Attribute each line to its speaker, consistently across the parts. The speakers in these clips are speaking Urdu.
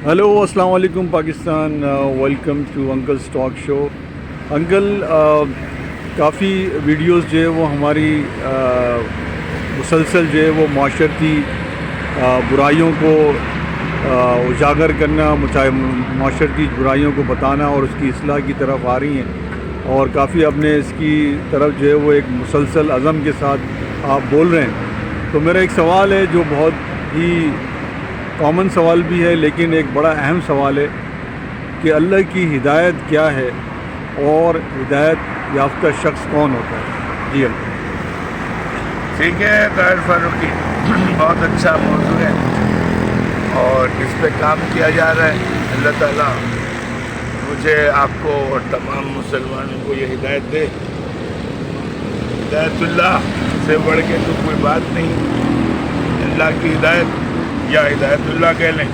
Speaker 1: ہلو السلام علیکم Pakistan, welcome to uncles talk show. Uncle کافی ویڈیوز جو ہے وہ ہماری مسلسل جو ہے وہ معاشرتی برائیوں کو اجاگر کرنا، معاشرتی برائیوں کو بتانا اور اس کی اصلاح کی طرف آ رہی ہیں، اور کافی اپنے اس کی طرف جو ہے وہ ایک مسلسل عزم کے ساتھ آپ بول رہے ہیں۔ تو میرا ایک سوال ہے جو بہت ہی کامن سوال بھی ہے، لیکن ایک بڑا اہم سوال ہے کہ اللہ کی ہدایت کیا ہے اور ہدایت یافتہ شخص کون ہوتا ہے؟ جی اللہ
Speaker 2: ٹھیک ہے طاہر فاروقی، بہت اچھا موضوع ہے اور اس پہ کام کیا جا رہا ہے۔ اللہ تعالیٰ مجھے، آپ کو اور تمام مسلمانوں کو یہ ہدایت دے۔ ہدایت اللہ سے بڑھ کے تو کوئی بات نہیں۔ اللہ کی ہدایت یا ہدایت اللہ کہہ لیں،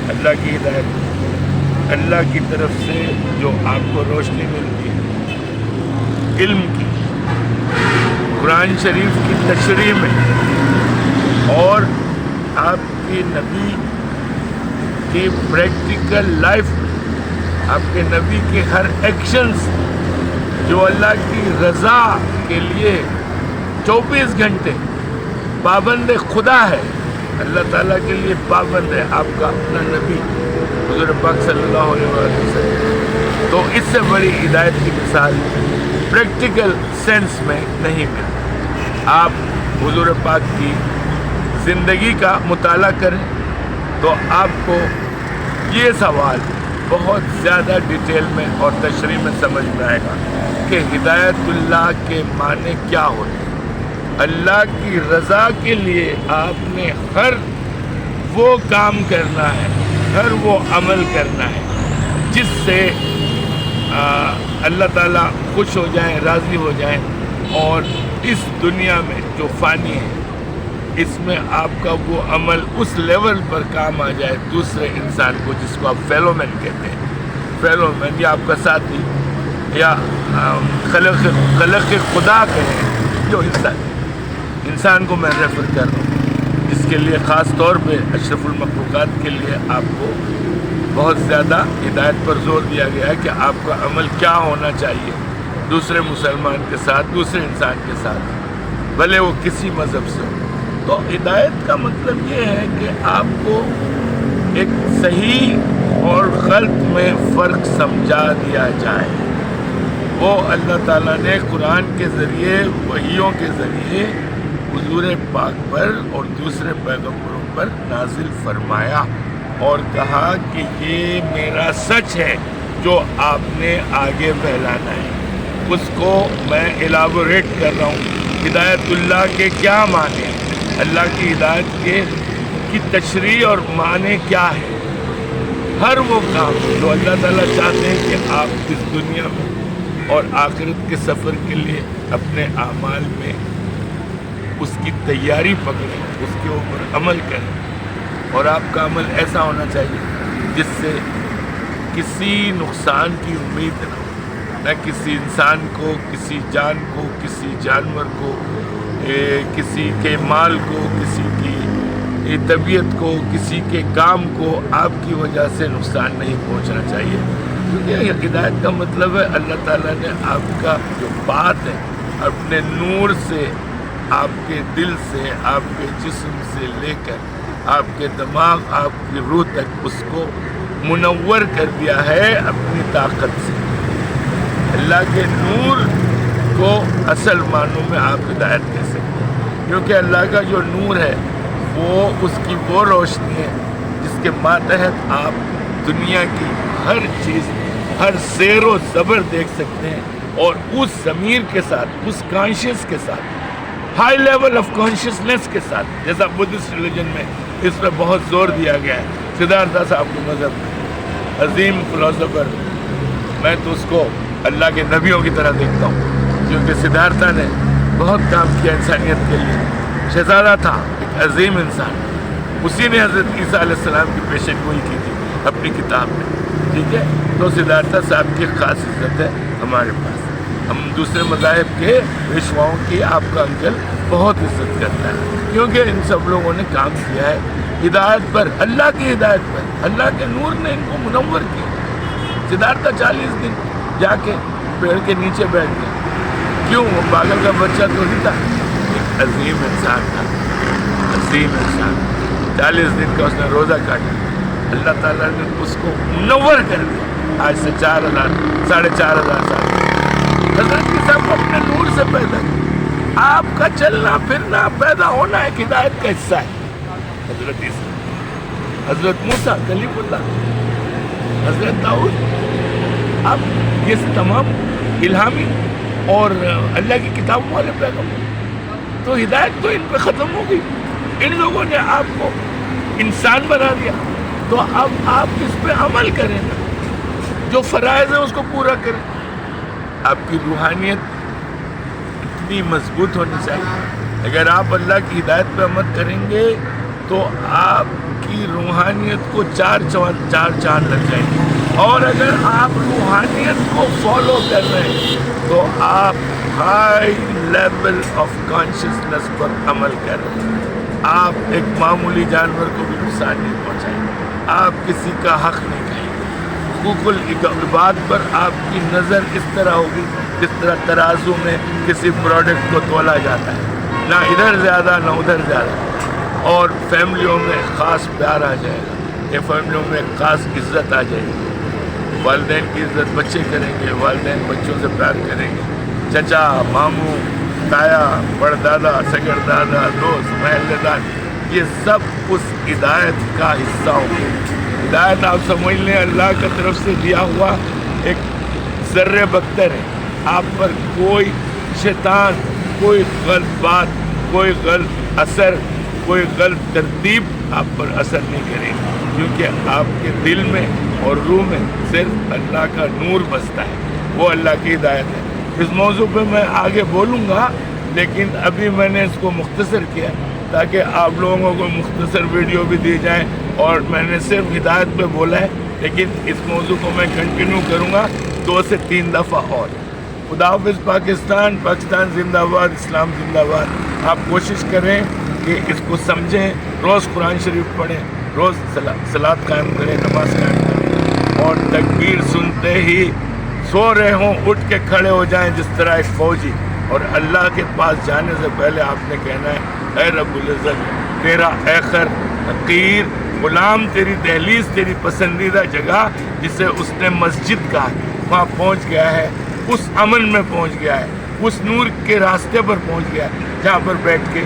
Speaker 2: اللہ کی ہدایت اللہ کی طرف سے جو آپ کو روشنی ملتی ہے علم کی، قرآن شریف کی تشریح میں، اور آپ کی نبی کی پریکٹیکل لائف میں، آپ کے نبی کے ہر ایکشنز جو اللہ کی رضا کے لیے 24 گھنٹے پابند خدا ہے، اللہ تعالیٰ کے لیے پابند ہے آپ کا اپنا نبی حضور پاک صلی اللہ علیہ وسلم۔ تو اس سے بڑی ہدایت کی مثال پریکٹیکل سینس میں نہیں ملتی۔ آپ حضور پاک کی زندگی کا مطالعہ کریں تو آپ کو یہ سوال بہت زیادہ ڈیٹیل میں اور تشریح میں سمجھ میں آئے گا کہ ہدایت اللہ کے معنی کیا ہوتے ہیں۔ اللہ کی رضا کے لیے آپ نے ہر وہ کام کرنا ہے، ہر وہ عمل کرنا ہے جس سے اللہ تعالیٰ خوش ہو جائیں، راضی ہو جائیں، اور اس دنیا میں جو فانی ہے اس میں آپ کا وہ عمل اس لیول پر کام آ جائے دوسرے انسان کو، جس کو آپ فیلو مین کہتے ہیں۔ فیلو مین یا آپ کا ساتھی یا خلق خدا کہیں، جو انسان کو میں ریفر کر رہا ہوں، جس کے لیے خاص طور پہ اشرف المخلوقات کے لیے آپ کو بہت زیادہ ہدایت پر زور دیا گیا ہے کہ آپ کا عمل کیا ہونا چاہیے دوسرے مسلمان کے ساتھ، دوسرے انسان کے ساتھ، بھلے وہ کسی مذہب سے ہو۔ تو ہدایت کا مطلب یہ ہے کہ آپ کو ایک صحیح اور غلط میں فرق سمجھا دیا جائے۔ وہ اللہ تعالیٰ نے قرآن کے ذریعے، وحیوں کے ذریعے حضور پاک پر اور دوسرے پیغمبروں پر نازل فرمایا اور کہا کہ یہ میرا سچ ہے جو آپ نے آگے پھیلانا ہے۔ اس کو میں ایلابوریٹ کر رہا ہوں۔ ہدایت اللہ کے کیا معنی ہیں، اللہ کی ہدایت کی تشریح اور معنی کیا ہے۔ ہر وہ کام جو اللہ تعالیٰ چاہتے ہیں کہ آپ اس دنیا میں اور آخرت کے سفر کے لیے اپنے اعمال میں اس کی تیاری پکڑیں، اس کے اوپر عمل کریں، اور آپ کا عمل ایسا ہونا چاہیے جس سے کسی نقصان کی امید نہ ہو، نہ کسی انسان کو، کسی جان کو، کسی جانور کو، کسی کے مال کو، کسی کی طبیعت کو، کسی کے کام کو آپ کی وجہ سے نقصان نہیں پہنچنا چاہیے۔ کیونکہ ہدایت کا مطلب ہے اللہ تعالیٰ نے آپ کا جو بات ہے اپنے نور سے، آپ کے دل سے، آپ کے جسم سے لے کر آپ کے دماغ، آپ کی روح تک اس کو منور کر دیا ہے اپنی طاقت سے۔ اللہ کے نور کو اصل معنوں میں آپ ہدایت کہہ سکتے ہیں، کیونکہ اللہ کا جو نور ہے وہ اس کی وہ روشنی ہے جس کے ماتحت آپ دنیا کی ہر چیز، ہر زیر و زبر دیکھ سکتے ہیں، اور اس ضمیر کے ساتھ، اس کانشیس کے ساتھ، ہائی لیول آف کانشیسنیس کے ساتھ، جیسا بدھسٹ ریلیجن میں اس پہ بہت زور دیا گیا ہے۔ سدھارتھا صاحب کے مذہب میں عظیم فلاسفر، میں تو اس کو اللہ کے نبیوں کی طرح دیکھتا ہوں، کیونکہ سدھارتھا نے بہت کام کیا انسانیت کے لیے۔ شہزادہ تھا، ایک عظیم انسان، اسی نے حضرت عیسیٰ علیہ السلام کی پیشن گوئی کی تھی اپنی کتاب میں، ٹھیک ہے۔ تو سدھارتھا صاحب کی خاص عزت ہے ہمارے پاس۔ ہم دوسرے مذاہب کے پیشواؤں کی آپ کا انکل بہت عزت کرتا ہے، کیونکہ ان سب لوگوں نے کام کیا ہے ہدایت پر، اللہ کی ہدایت پر، اللہ کے نور نے ان کو منور کیا۔ سدھارتھا 40 دن جا کے پیڑ کے نیچے بیٹھ گیا، کیوں؟ وہ پاگل کا بچہ تو نہیں تھا، ایک عظیم انسان تھا، عظیم انسان۔ 40 دن کا اس نے روزہ کاٹا، اللہ تعالیٰ نے اس کو منور کر دیا۔ آج سے 4,000 سال حضرت کی صاحب اپنے نور سے پیدا کیا۔ آپ کا چلنا پھرنا پیدا ہونا ایک ہدایت کا حصہ ہے۔ حضرت عیسیٰ، حضرت موسیٰ کلیم اللہ، حضرت داؤد، اب یہ تمام الہامی اور اللہ کی کتابوں والے پیغمبر، تو ہدایت تو ان پہ ختم ہو گئی۔ ان لوگوں نے آپ کو انسان بنا دیا، تو اب آپ اس پہ عمل کریں نا، جو فرائض ہے اس کو پورا کریں۔ آپ کی روحانیت اتنی مضبوط ہونی چاہیے، اگر آپ اللہ کی ہدایت پہ عمل کریں گے تو آپ کی روحانیت کو 4 چاند لگ جائیں گے، اور اگر آپ روحانیت کو فالو کر رہے ہیں تو آپ ہائی لیول آف کانشیسنس پر عمل کر رہے ہیں۔ آپ ایک معمولی جانور کو بھی نقصان نہیں پہنچائیں گے، آپ کسی کا حق نہیں کھائیں گے۔ حقوق العباد پر آپ کی نظر اس طرح ہوگی جس طرح ترازو میں کسی پروڈکٹ کو تولا جاتا ہے، نہ ادھر زیادہ نہ ادھر زیادہ، اور فیملیوں میں خاص پیار آ جائے گا، یہ فیملیوں میں خاص عزت آ جائے گی۔ والدین کی عزت بچے کریں گے، والدین بچوں سے پیار کریں گے، چچا، ماموں، تایا، پڑدادا، سگڑ دادا، دوست، محلے دار، یہ سب اس ہدایت کا حصہ ہوں گے۔ ہدایت آپ سمجھ لیں اللہ کی طرف سے دیا ہوا ایک ذرے بکتر ہے۔ آپ پر کوئی شیطان، کوئی غلط بات، کوئی غلط اثر، کوئی غلط ترتیب آپ پر اثر نہیں کرے گی، کیونکہ آپ کے دل میں اور روح میں صرف اللہ کا نور بستا ہے، وہ اللہ کی ہدایت ہے۔ اس موضوع پہ میں آگے بولوں گا، لیکن ابھی میں نے اس کو مختصر کیا تاکہ آپ لوگوں کو مختصر ویڈیو بھی دی جائے، اور میں نے صرف ہدایت پہ بولا ہے، لیکن اس موضوع کو میں کنٹینیو کروں گا 2 سے 3 دفعہ اور۔ خدا حافظ پاکستان، پاکستان زندہ باد، اسلام زندہ باد۔ آپ کوشش کریں کہ اس کو سمجھیں، روز قرآن شریف پڑھیں، روز صلاۃ قائم کریں، نماز قائم کریں، اور تکبیر سنتے ہی سو رہے ہوں اٹھ کے کھڑے ہو جائیں جس طرح ایک فوجی، اور اللہ کے پاس جانے سے پہلے آپ نے کہنا ہے، اے رب العزت، تیرا ایخر حقیر غلام تیری دہلیز، تیری پسندیدہ جگہ جسے اس نے مسجد کہا، وہاں پہنچ گیا ہے، اس امن میں پہنچ گیا ہے، اس نور کے راستے پر پہنچ گیا ہے، جہاں پر بیٹھ کے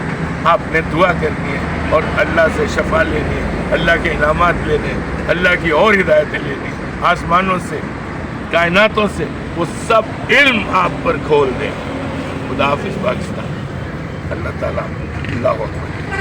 Speaker 2: آپ نے دعا کرنی ہے اور اللہ سے شفا لینی ہے، اللہ کے انعامات لینے، اللہ کی اور ہدایتیں لینی، آسمانوں سے، کائناتوں سے وہ سب علم آپ پر کھول دیں۔ خدا حافظ پاکستان۔ اللہ تعالیٰ اللہ اکبر۔